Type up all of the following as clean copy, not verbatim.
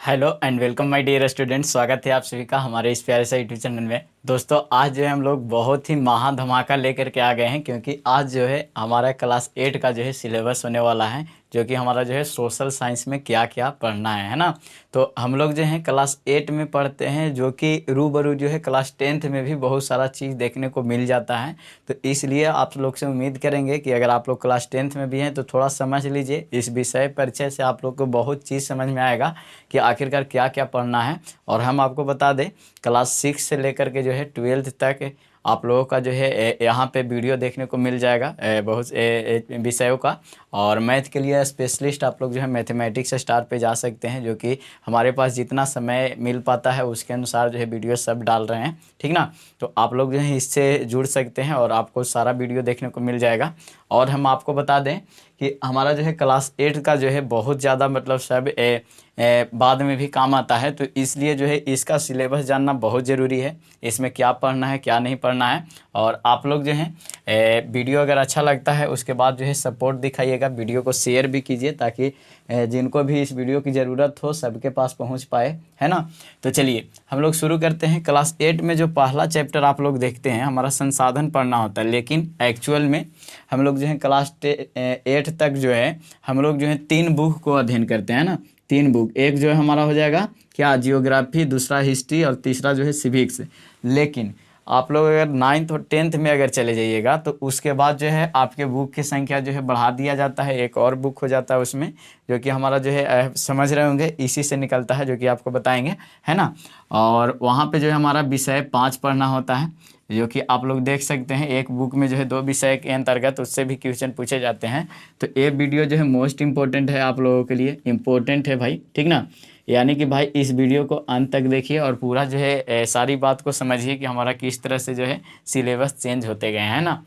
Hello and welcome my dear students. स्वागत है आप सभी का हमारे इस प्यारे से यूट्यूब चैनल में। दोस्तों आज जो है हम लोग बहुत ही महा धमाका लेकर के आ गए हैं, क्योंकि आज जो है हमारा क्लास 8 का जो है सिलेबस होने वाला है, जो कि हमारा जो है सोशल साइंस में क्या क्या पढ़ना है ना। तो हम लोग जो है क्लास 8 में पढ़ते हैं, जो कि रूबरू जो है क्लास 10th में भी बहुत सारा चीज़ देखने को मिल जाता है। तो इसलिए आप लोग से उम्मीद करेंगे कि अगर आप लोग क्लास 10th में भी हैं तो थोड़ा समझ लीजिए, इस विषय परिचय से आप लोग को बहुत चीज़ समझ में आएगा कि आखिरकार क्या क्या पढ़ना है। और हम आपको बता दें, क्लास 6 से लेकर के जो है 12th तक आप लोगों का जो है यहाँ पे वीडियो देखने को मिल जाएगा बहुत विषयों का। और मैथ के लिए स्पेशलिस्ट आप लोग जो है मैथमेटिक्स स्टार पे जा सकते हैं, जो कि हमारे पास जितना समय मिल पाता है उसके अनुसार जो है वीडियो सब डाल रहे हैं, ठीक ना। तो आप लोग जो है इससे जुड़ सकते हैं और आपको सारा वीडियो देखने को मिल जाएगा। और हम आपको बता दें कि हमारा जो है क्लास 8 का जो है बहुत ज़्यादा मतलब सब बाद में भी काम आता है, तो इसलिए जो है इसका सिलेबस जानना बहुत ज़रूरी है, इसमें क्या पढ़ना है क्या नहीं पढ़ना है। और आप लोग जो है वीडियो अगर अच्छा लगता है उसके बाद जो है सपोर्ट दिखाइएगा, वीडियो को शेयर भी कीजिए ताकि जिनको भी इस वीडियो की ज़रूरत हो सबके पास पहुंच पाए, है ना। तो चलिए हम लोग शुरू करते हैं। क्लास 8 में जो पहला चैप्टर आप लोग देखते हैं हमारा संसाधन पढ़ना होता है, लेकिन एक्चुअल में हम लोग जो है क्लास 8 तक जो है हम लोग जो है 3 बुक को अध्ययन करते हैं ना। 3 बुक, एक जो है हमारा हो जाएगा क्या, जियोग्राफी, दूसरा हिस्ट्री और तीसरा जो है सिविक्स। लेकिन आप लोग अगर 9th और 10th में अगर चले जाइएगा तो उसके बाद जो है आपके बुक की संख्या जो है बढ़ा दिया जाता है, एक और बुक हो जाता है उसमें, जो कि हमारा जो है समझ रहे होंगे इसी से निकलता है, जो कि आपको बताएंगे, है ना। और वहाँ पे जो है हमारा विषय 5 पढ़ना होता है, जो कि आप लोग देख सकते हैं एक बुक में जो है 2 विषय के अंतर्गत उससे भी क्वेश्चन पूछे जाते हैं। तो ये वीडियो जो है मोस्ट इम्पोर्टेंट है आप लोगों के लिए, इम्पोर्टेंट है भाई, ठीक ना। यानी कि भाई इस वीडियो को अंत तक देखिए और पूरा जो है सारी बात को समझिए कि हमारा किस तरह से जो है सिलेबस चेंज होते गए हैं ना।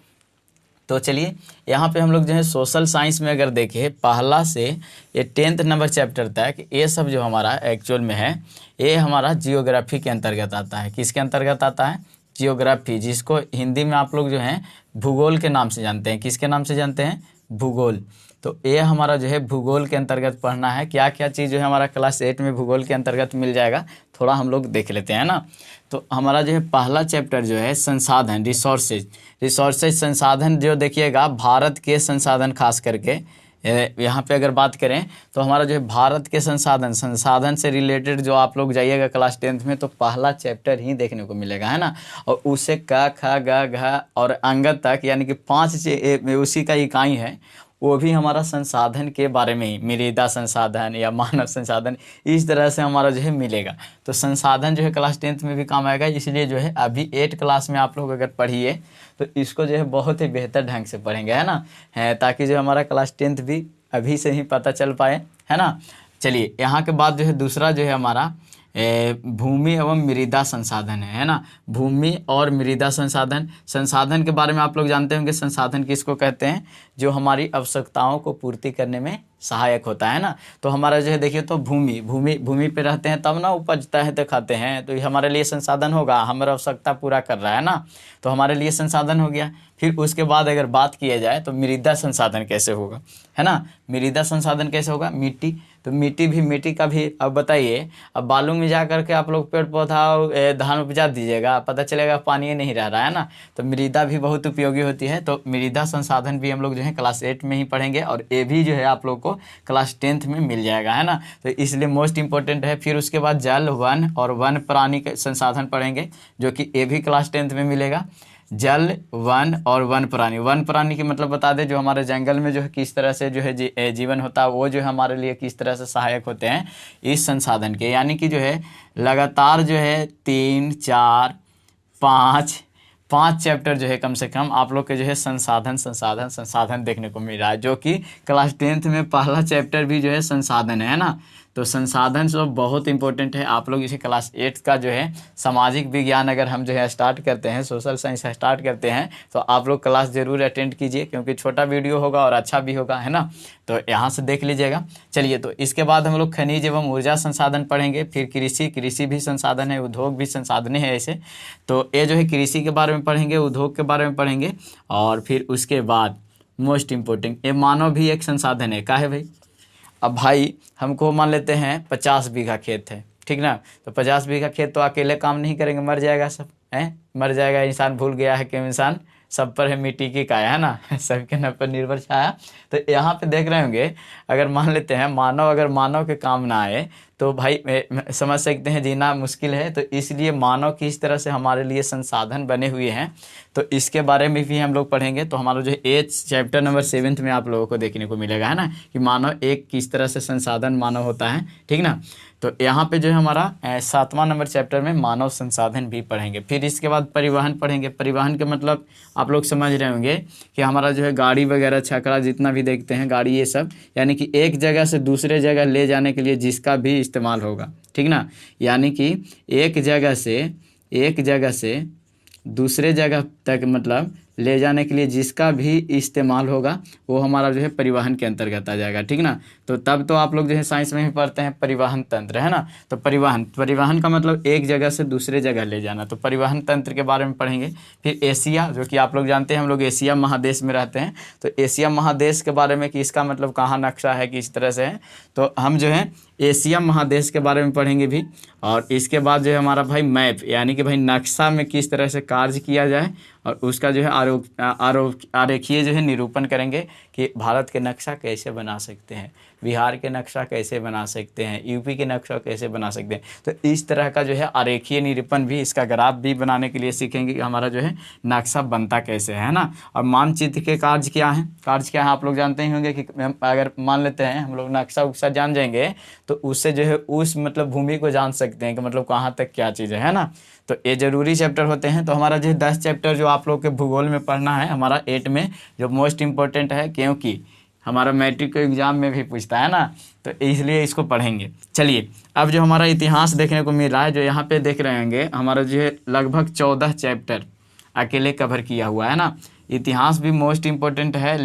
तो चलिए यहाँ पे हम लोग जो है सोशल साइंस में अगर देखें पहला से ये 10th नंबर चैप्टर तक, ये सब जो हमारा एक्चुअल में है ये हमारा जियोग्राफी के अंतर्गत आता है। किसके अंतर्गत आता है? जियोग्राफी, जिसको हिंदी में आप लोग जो है भूगोल के नाम से जानते हैं। किसके नाम से जानते हैं? भूगोल। तो ये हमारा जो है भूगोल के अंतर्गत पढ़ना है। क्या क्या चीज़ जो है हमारा क्लास 8 में भूगोल के अंतर्गत मिल जाएगा, थोड़ा हम लोग देख लेते हैं ना। तो हमारा जो है पहला चैप्टर जो है संसाधन, रिसोर्सेज संसाधन, जो देखिएगा भारत के संसाधन खास करके यहाँ पे अगर बात करें तो हमारा जो है भारत के संसाधन से रिलेटेड जो आप लोग जाइएगा क्लास 10th में तो पहला चैप्टर ही देखने को मिलेगा, है ना। और उसे क ख ग घ और अंग तक यानी कि 5 उसी का इकाई है, वो भी हमारा संसाधन के बारे में ही, मृदा संसाधन या मानव संसाधन, इस तरह से हमारा जो है मिलेगा। तो संसाधन जो है क्लास 10th में भी काम आएगा, इसलिए जो है अभी 8 क्लास में आप लोग अगर पढ़िए तो इसको जो है बहुत ही बेहतर ढंग से पढ़ेंगे, है ना, ताकि जो हमारा क्लास 10th भी अभी से ही पता चल पाए, है ना। चलिए यहाँ के बाद जो है दूसरा जो है हमारा भूमि एवं मृदा संसाधन है ना। भूमि और मृदा संसाधन के बारे में आप लोग जानते होंगे। संसाधन किसको कहते हैं? जो हमारी आवश्यकताओं को पूर्ति करने में सहायक होता है ना। तो हमारा जो है देखिए, तो भूमि पे रहते हैं तब ना उपजता है तो खाते हैं, तो ये हमारे लिए संसाधन होगा, हमारा आवश्यकता पूरा कर रहा है ना, तो हमारे लिए संसाधन हो गया। फिर उसके बाद अगर बात किया जाए तो मृदा संसाधन कैसे होगा, है ना। मृदा संसाधन कैसे होगा? मिट्टी, तो मिट्टी का भी अब बताइए, अब बालू में जा करके आप लोग पेड़ पौधा धान उपजा दीजिएगा, पता चलेगा पानी नहीं रह रहा है ना। तो मृदा भी बहुत उपयोगी होती है। तो मृदा संसाधन भी हम लोग जो है क्लास 8 में ही पढ़ेंगे और ये भी जो है आप लोग को क्लास 10th में मिल जाएगा, है ना। तो इसलिए मोस्ट इंपॉर्टेंट है। फिर उसके बाद जल, वन और वन प्राणी के संसाधन पढ़ेंगे, जो कि ये भी क्लास 10th में मिलेगा। जल, वन और वन प्राणी की मतलब बता दें, जो हमारे जंगल में जो है किस तरह से जो है जीवन होता है, वो जो है हमारे लिए किस तरह से सहायक होते हैं इस संसाधन के। यानी कि जो है लगातार जो है 3, 4, 5 चैप्टर जो है कम से कम आप लोग के जो है संसाधन देखने को मिल रहा है, जो कि क्लास 10th में पहला चैप्टर भी जो है संसाधन है ना। तो संसाधन जो बहुत इंपॉर्टेंट है। आप लोग इसे क्लास 8 का जो है सामाजिक विज्ञान अगर हम जो है स्टार्ट करते हैं, सोशल साइंस स्टार्ट करते हैं, तो आप लोग क्लास ज़रूर अटेंड कीजिए, क्योंकि छोटा वीडियो होगा और अच्छा भी होगा, है ना। तो यहाँ से देख लीजिएगा। चलिए, तो इसके बाद हम लोग खनिज एवं ऊर्जा संसाधन पढ़ेंगे। फिर कृषि भी संसाधन है, उद्योग भी संसाधन है ऐसे। तो ये जो है कृषि के बारे में पढ़ेंगे, उद्योग के बारे में पढ़ेंगे। और फिर उसके बाद मोस्ट इम्पोर्टेंट, ये मानव भी एक संसाधन है। का है भाई? अब भाई हमको मान लेते हैं 50 बीघा खेत है, ठीक ना। तो 50 बीघा खेत तो अकेले काम नहीं करेंगे, मर जाएगा सब, है मर जाएगा। इंसान भूल गया है कि इंसान सब पर है मिट्टी की काया, है ना सबके न पर निर्भर छाया। तो यहाँ पे देख रहे होंगे, अगर मान लेते हैं मानव, अगर मानव के काम ना आए तो भाई समझ सकते हैं जीना मुश्किल है। तो इसलिए मानव किस तरह से हमारे लिए संसाधन बने हुए हैं, तो इसके बारे में भी हम लोग पढ़ेंगे। तो हमारा जो है चैप्टर नंबर 7 में आप लोगों को देखने को मिलेगा, है ना, कि मानव एक किस तरह से संसाधन मानव होता है, ठीक ना। तो यहाँ पे जो है हमारा 7वां नंबर चैप्टर में मानव संसाधन भी पढ़ेंगे। फिर इसके बाद परिवहन पढ़ेंगे। परिवहन के मतलब आप लोग समझ रहे होंगे कि हमारा जो है गाड़ी वगैरह छकड़ा जितना भी देखते हैं गाड़ी, ये सब यानी कि एक जगह से दूसरे जगह ले जाने के लिए जिसका भी इस्तेमाल होगा, ठीक ना। यानी कि एक जगह से दूसरे जगह तक मतलब ले जाने के लिए जिसका भी इस्तेमाल होगा वो हमारा जो है परिवहन के अंतर्गत आ जाएगा, ठीक ना। तो तब तो आप लोग जो है साइंस में भी पढ़ते हैं परिवहन तंत्र, है ना। तो परिवहन का मतलब एक जगह से दूसरे जगह ले जाना, तो परिवहन तंत्र के बारे में पढ़ेंगे। फिर एशिया, जो कि आप लोग जानते हैं हम लोग एशिया महादेश में रहते हैं, तो एशिया महादेश के बारे में कि इसका मतलब कहाँ नक्शा है, किस तरह से है, तो हम जो है एशिया महादेश के बारे में पढ़ेंगे भी। और इसके बाद जो है हमारा भाई मैप, यानी कि भाई नक्शा में किस तरह से कार्य किया जाए और उसका जो है आरेखीय जो है निरूपण करेंगे कि भारत के नक्शा कैसे बना सकते हैं, बिहार के नक्शा कैसे बना सकते हैं, यूपी के नक्शा कैसे बना सकते हैं। तो इस तरह का जो है आरेखीय निरूपण भी, इसका ग्राफ भी बनाने के लिए सीखेंगे कि हमारा जो है नक्शा बनता कैसे है ना। और मानचित्र के कार्य क्या है, आप लोग जानते ही होंगे कि अगर मान लेते हैं हम लोग नक्शा उक्शा जान जाएंगे तो उससे जो है उस मतलब भूमि को जान सकते हैं कि मतलब कहाँ तक क्या चीज़ है ना। तो ये जरूरी चैप्टर होते हैं। तो हमारा जो 10 चैप्टर जो आप लोग के भूगोल में पढ़ना है, हमारा 8 में जो मोस्ट इम्पोर्टेंट है, क्योंकि हमारा मैट्रिक के एग्जाम में भी पूछता है ना, तो इसलिए इसको पढ़ेंगे। चलिए अब जो हमारा इतिहास देखने को मिल रहा है, जो यहाँ पे देख रहे होंगे हमारा जो है लगभग 14 चैप्टर अकेले कवर किया हुआ है ना। इतिहास भी मोस्ट इम्पोर्टेंट है,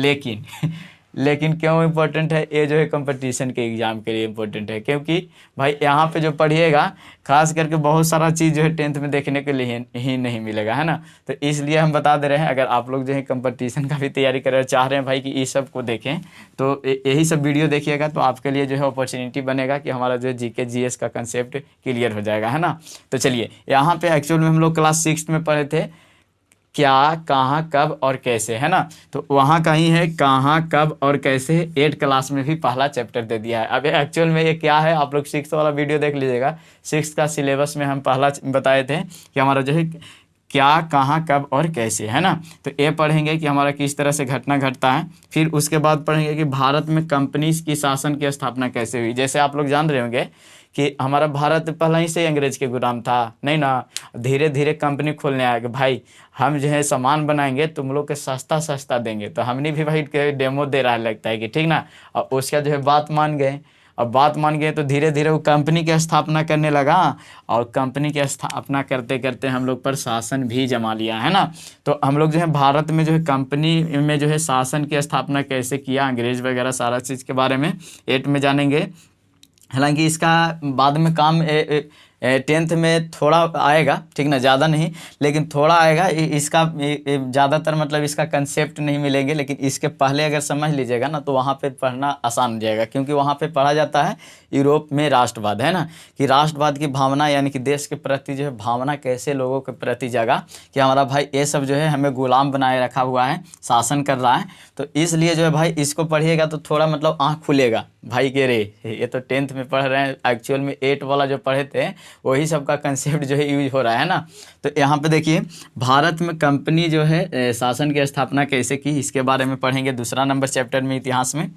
लेकिन क्यों इम्पोर्टेंट है, ये जो है कंपटीशन के एग्ज़ाम के लिए इम्पोर्टेंट है, क्योंकि भाई यहाँ पे जो पढ़िएगा खास करके बहुत सारा चीज़ जो है 10th में देखने के लिए ही नहीं मिलेगा, है ना। तो इसलिए हम बता दे रहे हैं, अगर आप लोग जो है कंपटीशन का भी तैयारी कर चाह रहे हैं भाई कि इस सब को देखें, तो यही सब वीडियो देखिएगा, तो आपके लिए जो है अपॉर्चुनिटी बनेगा कि हमारा जो GK GS का कंसेप्ट क्लियर हो जाएगा, है ना। तो चलिए यहाँ पे एक्चुअल में हम लोग क्लास 6 में पढ़े थे क्या, कहाँ, कब और कैसे, है ना। तो वहाँ कहीं है कहाँ, कब और कैसे, 8 क्लास में भी पहला चैप्टर दे दिया है। अब एक्चुअल में ये क्या है, आप लोग 6 वाला वीडियो देख लीजिएगा। 6 का सिलेबस में हम पहला बताए थे कि हमारा जो है क्या, कहाँ, कब और कैसे, है ना। तो ये पढ़ेंगे कि हमारा किस तरह से घटना घटता है। फिर उसके बाद पढ़ेंगे कि भारत में कंपनीज की शासन की स्थापना कैसे हुई। जैसे आप लोग जान रहे होंगे कि हमारा भारत पहले ही से अंग्रेज के गुलाम था, नहीं ना, धीरे धीरे कंपनी खोलने आया कि भाई हम जो है सामान बनाएंगे तुम लोग के सस्ता देंगे। तो हमने भी भाई डेमो दे रहा है लगता है कि, ठीक ना। और उसका जो है बात मान गए। अब बात मान गए तो धीरे धीरे वो कंपनी की स्थापना करने लगा, और कंपनी की स्थापना करते करते हम लोग पर शासन भी जमा लिया, है ना। तो हम लोग जो है भारत में जो है कंपनी में जो है शासन की स्थापना कैसे किया, अंग्रेज वगैरह सारा चीज़ के बारे में 8 में जानेंगे। हालांकि इसका बाद में काम 10th में थोड़ा आएगा, ठीक ना, ज़्यादा नहीं लेकिन थोड़ा आएगा। इसका ज़्यादातर मतलब इसका कंसेप्ट नहीं मिलेंगे, लेकिन इसके पहले अगर समझ लीजिएगा ना तो वहाँ पे पढ़ना आसान हो जाएगा, क्योंकि वहाँ पे पढ़ा जाता है यूरोप में राष्ट्रवाद, है ना, कि राष्ट्रवाद की भावना यानी कि देश के प्रति जो है भावना कैसे लोगों के प्रति जगा कि हमारा भाई ये सब जो है हमें गुलाम बनाए रखा हुआ है, शासन कर रहा है। तो इसलिए जो है भाई इसको पढ़िएगा तो थोड़ा मतलब आँख खुलेगा भाई के रे, ये तो 10th में पढ़ रहे हैं, एक्चुअल में 8 वाला जो पढ़े थे वही सब का कंसेप्ट जो है यूज हो रहा है ना। तो यहाँ पे देखिए भारत में कंपनी जो है शासन की स्थापना कैसे की, इसके बारे में पढ़ेंगे 2 नंबर चैप्टर में इतिहास में।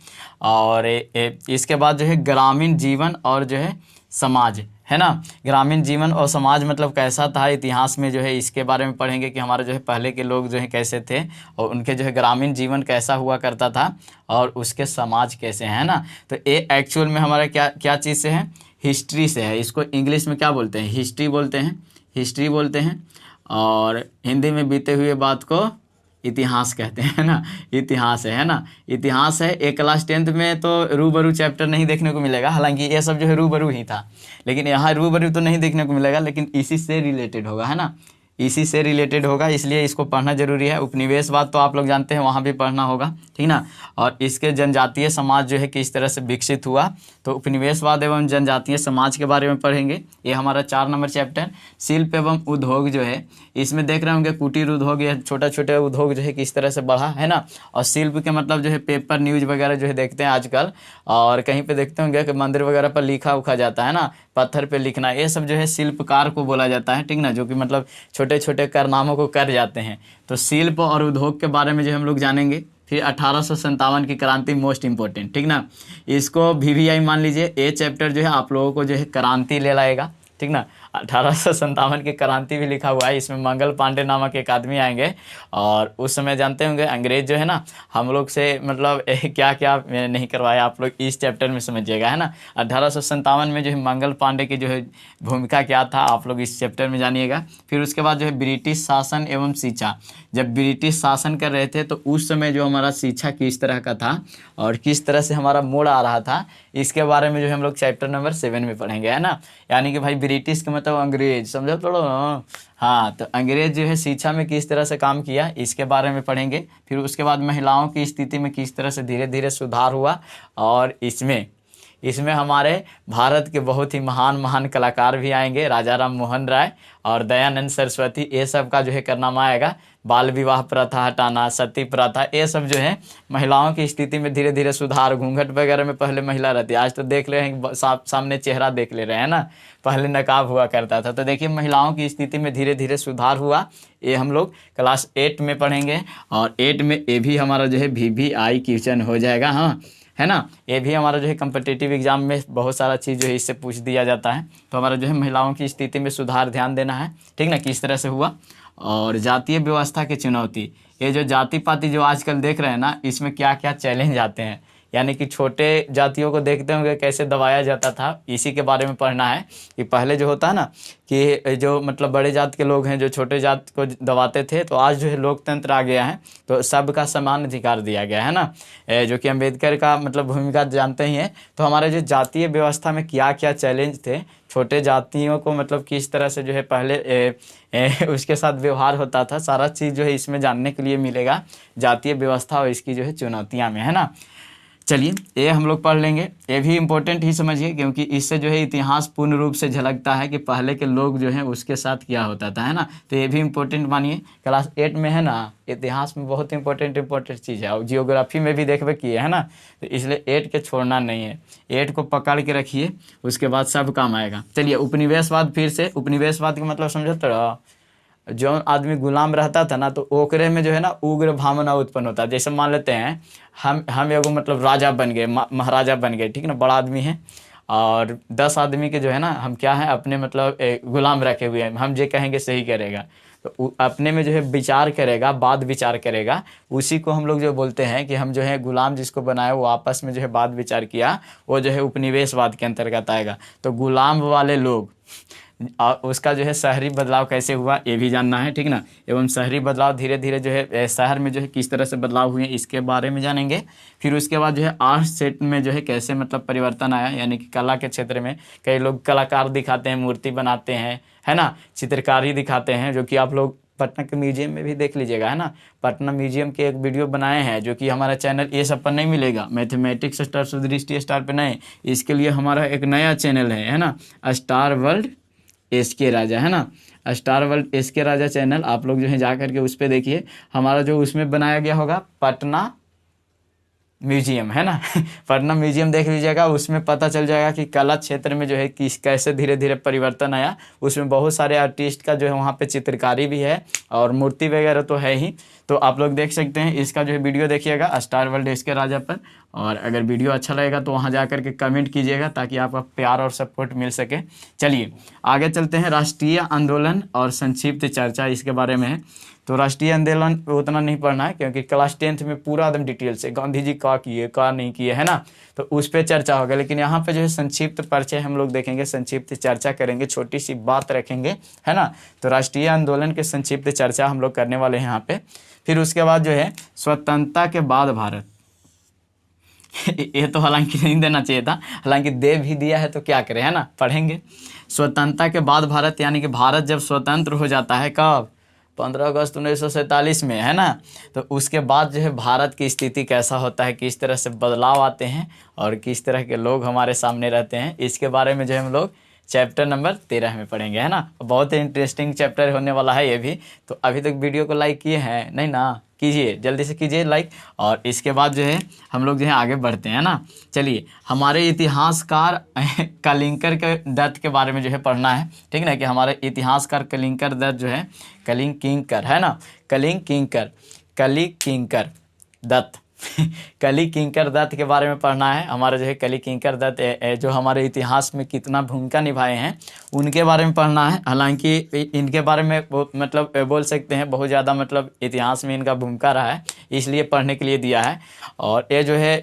और इसके बाद जो है ग्रामीण जीवन और जो है समाज, है ना, ग्रामीण जीवन और समाज मतलब कैसा था इतिहास में जो है इसके बारे में पढ़ेंगे कि हमारे जो है पहले के लोग जो है कैसे थे और उनके जो है ग्रामीण जीवन कैसा हुआ करता था और उसके समाज कैसे हैं, है ना। तो ये एक्चुअल में हमारा क्या चीज़ से है, हिस्ट्री से है। इसको इंग्लिश में क्या बोलते हैं, हिस्ट्री बोलते हैं, और हिंदी में बीते हुए बात को इतिहास कहते हैं ना। इतिहास है ना, इतिहास है। एक क्लास 10th में तो रूबरू चैप्टर नहीं देखने को मिलेगा, हालांकि ये सब जो है रूबरू ही था, लेकिन यहाँ रूबरू तो नहीं देखने को मिलेगा, लेकिन इसी से रिलेटेड होगा, है ना। इसी से रिलेटेड होगा, इसलिए इसको पढ़ना जरूरी है। उपनिवेशवाद तो आप लोग जानते हैं, वहाँ भी पढ़ना होगा, ठीक ना। और इसके जनजातीय समाज जो है किस तरह से विकसित हुआ, तो उपनिवेशवाद एवं जनजातीय समाज के बारे में पढ़ेंगे। ये हमारा 4 नंबर चैप्टर। शिल्प एवं उद्योग जो है, इसमें देख रहे होंगे कुटीर उद्योग या छोटा छोटा उद्योग जो है किस तरह से बढ़ा है ना। और शिल्प के मतलब जो है पेपर न्यूज वगैरह जो है देखते हैं आजकल, और कहीं पे देखते होंगे कि मंदिर वगैरह पर लिखा उखा जाता है ना, पत्थर पे लिखना, ये सब जो है शिल्पकार को बोला जाता है, ठीक ना, जो कि मतलब छोटे छोटे कारनामों को कर जाते हैं। तो शिल्प और उद्योग के बारे में जो हम लोग जानेंगे। फिर 1857 की क्रांति मोस्ट इंपॉर्टेंट, ठीक ना, इसको VVI मान लीजिए। ये चैप्टर जो है आप लोगों को जो है क्रांति ले लाएगा, ठीक ना। 1857 की क्रांति भी लिखा हुआ है, इसमें मंगल पांडे नामक एक आदमी आएंगे। और उस समय जानते होंगे अंग्रेज जो है ना हम लोग से मतलब क्या क्या नहीं करवाया, आप लोग इस चैप्टर में समझिएगा, है ना। 1857 में जो है मंगल पांडे की जो है भूमिका क्या था, आप लोग इस चैप्टर में जानिएगा। फिर उसके बाद जो है ब्रिटिश शासन एवं शिक्षा, जब ब्रिटिश शासन कर रहे थे तो उस समय जो हमारा शिक्षा किस तरह का था और किस तरह से हमारा मोड़ आ रहा था, इसके बारे में जो है हम लोग चैप्टर नंबर 7 में पढ़ेंगे, है ना। यानी कि भाई ब्रिटिश का मतलब अंग्रेज, समझो थोड़ा। हाँ, तो अंग्रेज जो है शिक्षा में किस तरह से काम किया, इसके बारे में पढ़ेंगे। फिर उसके बाद महिलाओं की स्थिति में किस तरह से धीरे धीरे सुधार हुआ, और इसमें हमारे भारत के बहुत ही महान महान कलाकार भी आएंगे, राजा राम मोहन राय और दयानंद सरस्वती, ये सब का जो है करनामा आएगा। बाल विवाह प्रथा हटाना, सती प्रथा, ये सब जो है महिलाओं की स्थिति में धीरे धीरे सुधार। घूंघट वगैरह में पहले महिला रहती, आज तो देख ले हैं सामने चेहरा देख ले रहे हैं ना, पहले नकाब हुआ करता था। तो देखिए महिलाओं की स्थिति में धीरे धीरे सुधार हुआ, ये हम लोग क्लास 8 में पढ़ेंगे। और 8 में ये भी हमारा जो है VVI क्वेश्चन हो जाएगा, हाँ, है ना। ये भी हमारा जो है कम्पिटिटिव एग्जाम में बहुत सारा चीज़ जो है इससे पूछ दिया जाता है। तो हमारा जो है महिलाओं की स्थिति में सुधार ध्यान देना है, ठीक ना, किस तरह से हुआ। और जातीय व्यवस्था की चुनौती, ये जो जाति पाति जो आजकल देख रहे हैं ना, इसमें क्या क्या चैलेंज आते हैं, यानी कि छोटे जातियों को देखते होंगे कैसे दबाया जाता था, इसी के बारे में पढ़ना है। कि पहले जो होता है ना कि जो मतलब बड़े जात के लोग हैं जो छोटे जात को दबाते थे, तो आज जो है लोकतंत्र आ गया है, तो सबका समान अधिकार दिया गया है ना, जो कि अम्बेडकर का मतलब भूमिका जानते ही हैं। तो हमारे जो जातीय व्यवस्था में क्या क्या चैलेंज थे, छोटे जातियों को मतलब किस तरह से जो है पहले उसके साथ व्यवहार होता था, सारा चीज़ जो है इसमें जानने के लिए मिलेगा, जातीय व्यवस्था और इसकी जो है चुनौतियाँ में, है ना। चलिए ये हम लोग पढ़ लेंगे, ये भी इम्पोर्टेंट ही समझिए, क्योंकि इससे जो है इतिहास पूर्ण रूप से झलकता है कि पहले के लोग जो हैं उसके साथ क्या होता था, है ना। तो ये भी इम्पोर्टेंट मानिए, क्लास 8 में है ना, इतिहास में बहुत इंपॉर्टेंट चीज़ है, और जियोग्राफी में भी देखबे किए, है ना। तो इसलिए 8 के छोड़ना नहीं है, 8 को पकड़ के रखिए, उसके बाद सब काम आएगा। चलिए उपनिवेशवाद, फिर से उपनिवेशवाद का मतलब समझो तो, जो आदमी गुलाम रहता था ना, तो ओकरे में जो है ना उग्र भावना उत्पन्न होता है। जैसे मान लेते हैं हम एगो मतलब राजा बन गए, महाराजा बन गए, ठीक ना, बड़ा आदमी है, और 10 आदमी के जो है ना हम क्या है अपने मतलब गुलाम रखे हुए हैं, हम जो कहेंगे सही करेगा, तो अपने में जो है विचार करेगा, बाद विचार करेगा, उसी को हम लोग जो बोलते हैं कि हम जो है गुलाम जिसको बनाए वो आपस में जो है बाद विचार किया, वो जो है उपनिवेशवाद के अंतर्गत आएगा। तो गुलाम वाले लोग, और उसका जो है शहरी बदलाव कैसे हुआ ये भी जानना है, ठीक ना। एवं शहरी बदलाव धीरे धीरे जो है शहर में जो है किस तरह से बदलाव हुए इसके बारे में जानेंगे। फिर उसके बाद जो है आर्ट सेट में जो है कैसे मतलब परिवर्तन आया, यानी कि कला के क्षेत्र में कई लोग कलाकार दिखाते हैं, मूर्ति बनाते हैं, है ना, चित्रकारी दिखाते हैं, जो कि आप लोग पटना के म्यूजियम में भी देख लीजिएगा, है ना। पटना म्यूजियम के एक वीडियो बनाए हैं जो कि हमारा चैनल ये सब पर नहीं मिलेगा, मैथमेटिक्स स्टार सुदृष्टि स्टार पे नहीं, इसके लिए हमारा एक नया चैनल है ना, स्टार वर्ल्ड SK राजा, है ना, स्टार वर्ल्ड SK राजा चैनल, आप लोग जो है जा करके उस पर देखिए, हमारा जो उसमें बनाया गया होगा पटना म्यूजियम, है ना पटना म्यूजियम देख लीजिएगा, उसमें पता चल जाएगा कि कला क्षेत्र में जो है किस कैसे धीरे धीरे परिवर्तन आया। उसमें बहुत सारे आर्टिस्ट का जो है वहाँ पे चित्रकारी भी है और मूर्ति वगैरह तो है ही, तो आप लोग देख सकते हैं। इसका जो है वीडियो देखिएगा स्टार वर्ल्ड SK राजा पर, और अगर वीडियो अच्छा लगेगा तो वहाँ जा करके कमेंट कीजिएगा ताकि आपका प्यार और सपोर्ट मिल सके। चलिए आगे चलते हैं, राष्ट्रीय आंदोलन और संक्षिप्त चर्चा इसके बारे में है। तो राष्ट्रीय आंदोलन उतना नहीं पढ़ना है क्योंकि क्लास 10th में पूरा एकदम डिटेल से गांधी जी क्या किए क्या नहीं किए, है ना, तो उस पर चर्चा होगा। लेकिन यहाँ पे जो है संक्षिप्त परिचय हम लोग देखेंगे, संक्षिप्त चर्चा करेंगे, छोटी सी बात रखेंगे, है ना। तो राष्ट्रीय आंदोलन के संक्षिप्त चर्चा हम लोग करने वाले हैं यहाँ पे। फिर उसके बाद जो है स्वतंत्रता के बाद भारत, ये तो हालांकि नहीं देना चाहिए था, हालांकि दे भी दिया है तो क्या करें, है ना, पढ़ेंगे। स्वतंत्रता के बाद भारत, यानी कि भारत जब स्वतंत्र हो जाता है, कब, 15 अगस्त 1947 में, है ना। तो उसके बाद जो है भारत की स्थिति कैसा होता है, किस तरह से बदलाव आते हैं और किस तरह के लोग हमारे सामने रहते हैं, इसके बारे में जो है हम लोग चैप्टर नंबर 13 में पढ़ेंगे, है ना। बहुत ही इंटरेस्टिंग चैप्टर होने वाला है ये भी। तो अभी तक वीडियो को लाइक किए हैं नहीं ना, कीजिए, जल्दी से कीजिए लाइक। और इसके बाद जो है हम लोग जो है आगे बढ़ते हैं ना। चलिए, हमारे इतिहासकार कलिंगर के दत्त के बारे में जो है पढ़ना है, ठीक ना, कि हमारे इतिहासकार कलिंगर दत्त जो है, कलिंग किंकर, है ना, कलिंग किंकर, कली किंकर दत्त कली किंकर दत्त के बारे में पढ़ना है। हमारे जो है कली किंकर दत्त जो हमारे इतिहास में कितना भूमिका निभाए हैं उनके बारे में पढ़ना है। हालांकि इनके बारे में मतलब बोल सकते हैं बहुत ज़्यादा मतलब इतिहास में इनका भूमिका रहा है, इसलिए पढ़ने के लिए दिया है। और ये जो है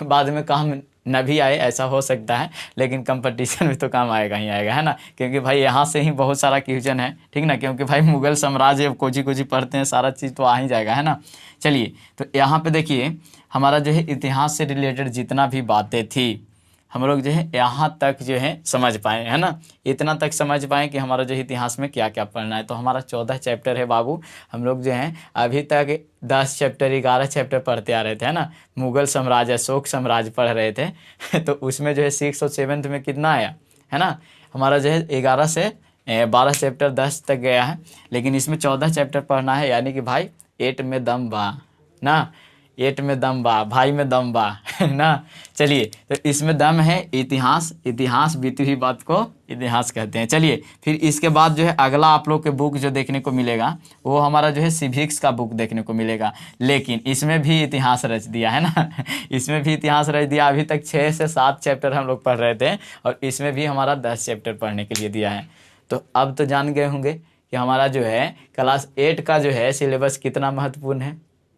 बाद में काम न भी आए, ऐसा हो सकता है, लेकिन कंपटीशन में तो काम आएगा ही आएगा, है ना, क्योंकि भाई यहाँ से ही बहुत सारा क्वेश्चन है, ठीक ना, क्योंकि भाई मुगल साम्राज्य कोजी कोजी पढ़ते हैं, सारा चीज़ तो आ ही जाएगा, है ना। चलिए, तो यहाँ पे देखिए हमारा जो है इतिहास से रिलेटेड जितना भी बातें थी हम लोग जो है यहाँ तक जो है समझ पाए, है ना, इतना तक समझ पाए कि हमारा जो इतिहास में क्या क्या पढ़ना है। तो हमारा 14 चैप्टर है बाबू, हम लोग जो हैं अभी तक 10 चैप्टर 11 चैप्टर पढ़ते आ रहे थे, है ना। मुगल साम्राज्य, अशोक साम्राज्य पढ़ रहे थे तो उसमें जो है 6 और 7 में कितना आया, है ना, हमारा जो है 11 से 12 चैप्टर 10 तक गया है, लेकिन इसमें 14 चैप्टर पढ़ना है, यानी कि भाई 8 में दम बा ना, 8 में दम बा, भाई में दम बा ना। चलिए, तो इसमें दम है इतिहास, इतिहास बीती हुई बात को इतिहास कहते हैं। चलिए, फिर इसके बाद जो है अगला आप लोग के बुक जो देखने को मिलेगा वो हमारा जो है सिविक्स का बुक देखने को मिलेगा, लेकिन इसमें भी इतिहास रच दिया, है ना इसमें भी इतिहास रच दिया। अभी तक 6 से 7 चैप्टर हम लोग पढ़ रहे थे और इसमें भी हमारा 10 चैप्टर पढ़ने के लिए दिया है। तो अब तो जान गए होंगे कि हमारा जो है क्लास 8 का जो है सिलेबस कितना महत्वपूर्ण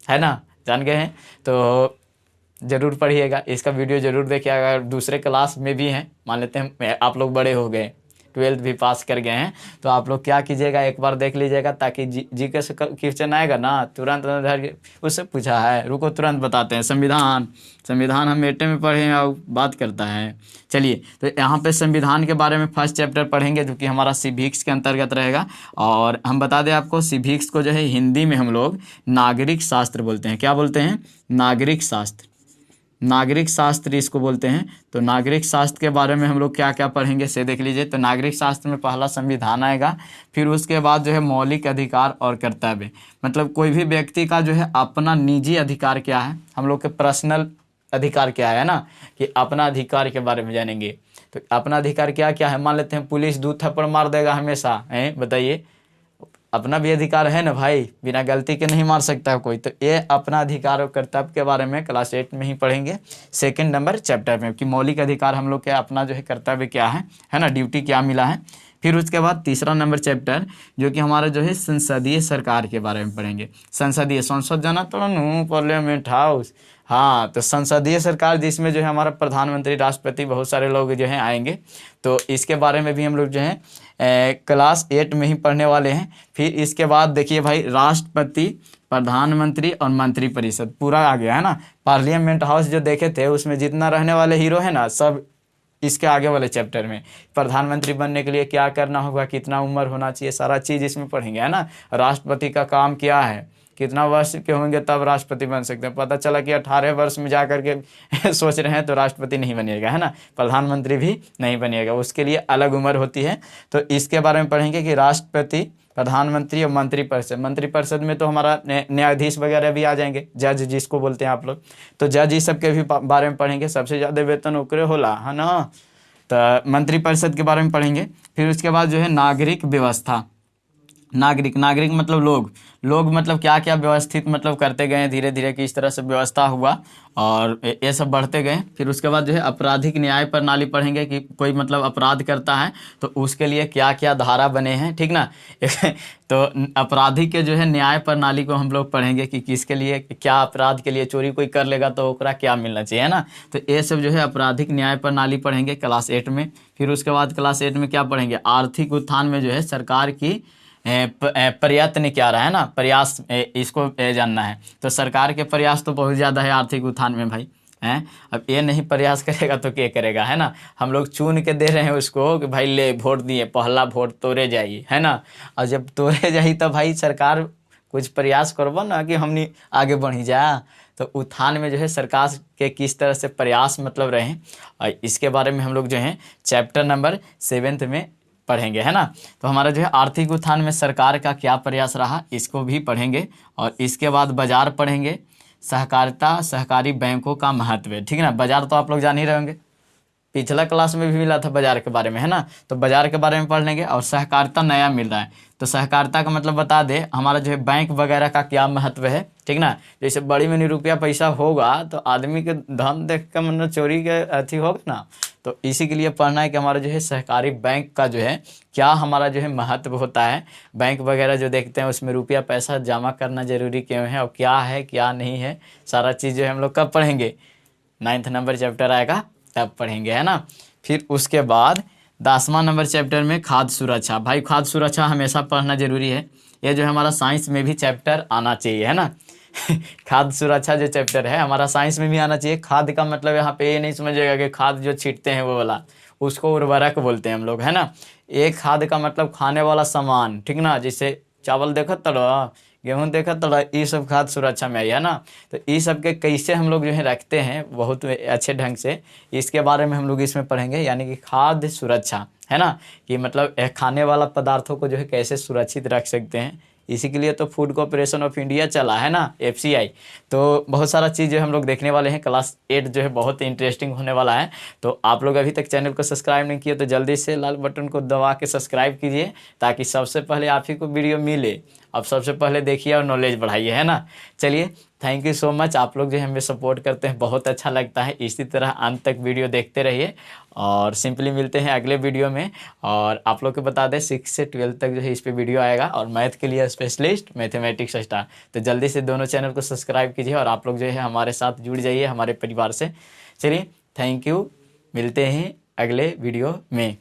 है ना, जान गए हैं। तो ज़रूर पढ़िएगा, इसका वीडियो ज़रूर देखिएगा। अगर दूसरे क्लास में भी हैं, मान लेते हैं आप लोग बड़े हो गए, 12th भी पास कर गए हैं, तो आप लोग क्या कीजिएगा, एक बार देख लीजिएगा, ताकि जी के क्वेश्चन आएगा ना तुरंत उससे पूछा है, रुको तुरंत बताते हैं। संविधान हम 8 में पढ़े और बात करता है। चलिए, तो यहाँ पे संविधान के बारे में फर्स्ट चैप्टर पढ़ेंगे जो कि हमारा सिविक्स के अंतर्गत रहेगा। और हम बता दें आपको, सिविक्स को जो है हिंदी में हम लोग नागरिक शास्त्र बोलते हैं। क्या बोलते हैं? नागरिक शास्त्र, नागरिक शास्त्र इसको बोलते हैं। तो नागरिक शास्त्र के बारे में हम लोग क्या क्या पढ़ेंगे से देख लीजिए। तो नागरिक शास्त्र में पहला संविधान आएगा, फिर उसके बाद जो है मौलिक अधिकार और कर्तव्य, मतलब कोई भी व्यक्ति का जो है अपना निजी अधिकार क्या है, हम लोग के पर्सनल अधिकार क्या है ना, कि अपना अधिकार के बारे में जानेंगे। तो अपना अधिकार क्या क्या है, मान लेते हैं पुलिस 2 थप्पड़ मार देगा हमेशा, है बताइए, अपना भी अधिकार है ना भाई, बिना गलती के नहीं मार सकता है कोई। तो ये अपना अधिकार और कर्तव्य के बारे में क्लास 8 में ही पढ़ेंगे, 2nd नंबर चैप्टर में, कि मौलिक अधिकार हम लोग के अपना जो है कर्तव्य क्या है ना, ड्यूटी क्या मिला है। फिर उसके बाद 3रा नंबर चैप्टर जो कि हमारा जो है संसदीय सरकार के बारे में पढ़ेंगे। संसदीय, संसद जाना तो पार्लियामेंट हाउस, हाँ, तो संसदीय सरकार जिसमें जो है हमारा प्रधानमंत्री, राष्ट्रपति, बहुत सारे लोग जो हैं आएंगे। तो इसके बारे में भी हम लोग जो है क्लास 8 में ही पढ़ने वाले हैं। फिर इसके बाद देखिए भाई, राष्ट्रपति, प्रधानमंत्री और मंत्रिपरिषद पूरा आ गया है ना। पार्लियामेंट हाउस जो देखे थे उसमें जितना रहने वाले हीरो है ना, सब इसके आगे वाले चैप्टर में। प्रधानमंत्री बनने के लिए क्या करना होगा, कितना उम्र होना चाहिए, सारा चीज़ इसमें पढ़ेंगे, है ना। राष्ट्रपति का काम क्या है, कितना वर्ष के होंगे तब राष्ट्रपति बन सकते हैं। पता चला कि 18 वर्ष में जा करके सोच रहे हैं तो राष्ट्रपति नहीं बनिएगा, है ना, प्रधानमंत्री भी नहीं बनिएगा, उसके लिए अलग उम्र होती है। तो इसके बारे में पढ़ेंगे कि राष्ट्रपति, प्रधानमंत्री और मंत्रिपरिषद। मंत्रिपरिषद में तो हमारा न्यायाधीश वगैरह भी आ जाएंगे, जज जिसको बोलते हैं आप लोग। तो जज इस सब के भी बारे में पढ़ेंगे, सबसे ज़्यादा वेतन ओकरे होला, है ना। तो मंत्रिपरिषद के बारे में पढ़ेंगे। फिर उसके बाद जो है नागरिक व्यवस्था, नागरिक मतलब लोग मतलब क्या क्या व्यवस्थित मतलब करते गए, धीरे धीरे किस तरह से व्यवस्था हुआ और ये सब बढ़ते गए। फिर उसके बाद जो है आपराधिक न्याय प्रणाली पढ़ेंगे कि कोई मतलब अपराध करता है तो उसके लिए क्या क्या धारा बने हैं, ठीक ना तो अपराधी के जो है न्याय प्रणाली को हम लोग पढ़ेंगे कि किसके लिए क्या, अपराध के लिए चोरी कोई कर लेगा तो ओकरा क्या मिलना चाहिए, है ना। तो ये सब जो है आपराधिक न्याय प्रणाली पढ़ेंगे क्लास 8 में। फिर उसके बाद क्लास 8 में क्या पढ़ेंगे, आर्थिक उत्थान में जो है सरकार की प्रयत्न क्या रहा है ना, प्रयास, इसको जानना है। तो सरकार के प्रयास तो बहुत ज़्यादा है आर्थिक उत्थान में भाई, हैं। अब ये नहीं प्रयास करेगा तो क्या करेगा, है ना। हम लोग चुन के दे रहे हैं उसको कि भाई ले वोट दिए, पहला वोट तोरे जाइए, है ना। और जब तोरे जाई तो भाई सरकार कुछ प्रयास करबो ना कि हमनी आगे बढ़ी जा। तो उत्थान में जो है सरकार के किस तरह से प्रयास मतलब रहे, और इसके बारे में हम लोग जो है चैप्टर नंबर 7 में पढ़ेंगे, है ना। तो हमारा जो है आर्थिक उत्थान में सरकार का क्या प्रयास रहा, इसको भी पढ़ेंगे। और इसके बाद बाजार पढ़ेंगे, सहकारिता सहकारी बैंकों का महत्व है, ठीक है ना। बाजार तो आप लोग जान ही रहे होंगे, पिछला क्लास में भी मिला था बाजार के बारे में, है ना। तो बाजार के बारे में पढ़ लेंगे। और सहकारिता नया मिल रहा है, तो सहकारिता का मतलब बता दे हमारा जो है बैंक वगैरह का क्या महत्व है, ठीक ना। जैसे बड़ी में रुपया पैसा होगा तो आदमी के धन देख कर मतलब चोरी के अथी होगा ना। तो इसी के लिए पढ़ना है कि हमारा जो है सहकारी बैंक का जो है क्या हमारा जो है महत्व होता है। बैंक वगैरह जो देखते हैं उसमें रुपया पैसा जमा करना जरूरी क्यों है और क्या है क्या नहीं है, सारा चीज़ जो है हम लोग कब पढ़ेंगे, 9th नंबर चैप्टर आएगा तब पढ़ेंगे, है ना। फिर उसके बाद 10वां नंबर चैप्टर में खाद्य सुरक्षा। भाई खाद्य सुरक्षा हमेशा पढ़ना जरूरी है, ये जो है हमारा साइंस में भी चैप्टर आना चाहिए, है ना। खाद्य सुरक्षा जो चैप्टर है हमारा साइंस में भी आना चाहिए। खाद्य का मतलब यहाँ पे ये नहीं समझिएगा कि खाद जो छींटते हैं वो वाला, उसको उर्वरक बोलते हैं हम लोग, है ना। एक खाद्य का मतलब खाने वाला सामान, ठीक ना। जैसे चावल देखा तड़ा, गेहूँ देखा तड़ा, ये सब खाद्य सुरक्षा में आई, है ना। तो ये सब के कैसे हम लोग जो है रखते हैं बहुत अच्छे ढंग से, इसके बारे में हम लोग इसमें पढ़ेंगे। यानी कि खाद्य सुरक्षा, है ना, कि मतलब खाने वाला पदार्थों को जो है कैसे सुरक्षित रख सकते हैं। इसी के लिए तो फूड कॉर्पोरेशन ऑफ इंडिया चला, है ना, FCI। तो बहुत सारा चीज़ जो हम लोग देखने वाले हैं। क्लास 8 जो है बहुत इंटरेस्टिंग होने वाला है। तो आप लोग अभी तक चैनल को सब्सक्राइब नहीं किए तो जल्दी से लाल बटन को दबा के सब्सक्राइब कीजिए, ताकि सबसे पहले आप ही को वीडियो मिले। अब सबसे पहले देखिए और नॉलेज बढ़ाइए, है ना। चलिए, थैंक यू सो मच। आप लोग जो है हमें सपोर्ट करते हैं, बहुत अच्छा लगता है। इसी तरह अंत तक वीडियो देखते रहिए। और सिंपली मिलते हैं अगले वीडियो में। और आप लोग को बता दें 6 से 12 तक जो है इस पे वीडियो आएगा, और मैथ के लिए स्पेशलिस्ट, मैथमेटिक्स स्टार। तो जल्दी से दोनों चैनल को सब्सक्राइब कीजिए और आप लोग जो है हमारे साथ जुड़ जाइए, हमारे परिवार से। चलिए, थैंक यू, मिलते हैं अगले वीडियो में।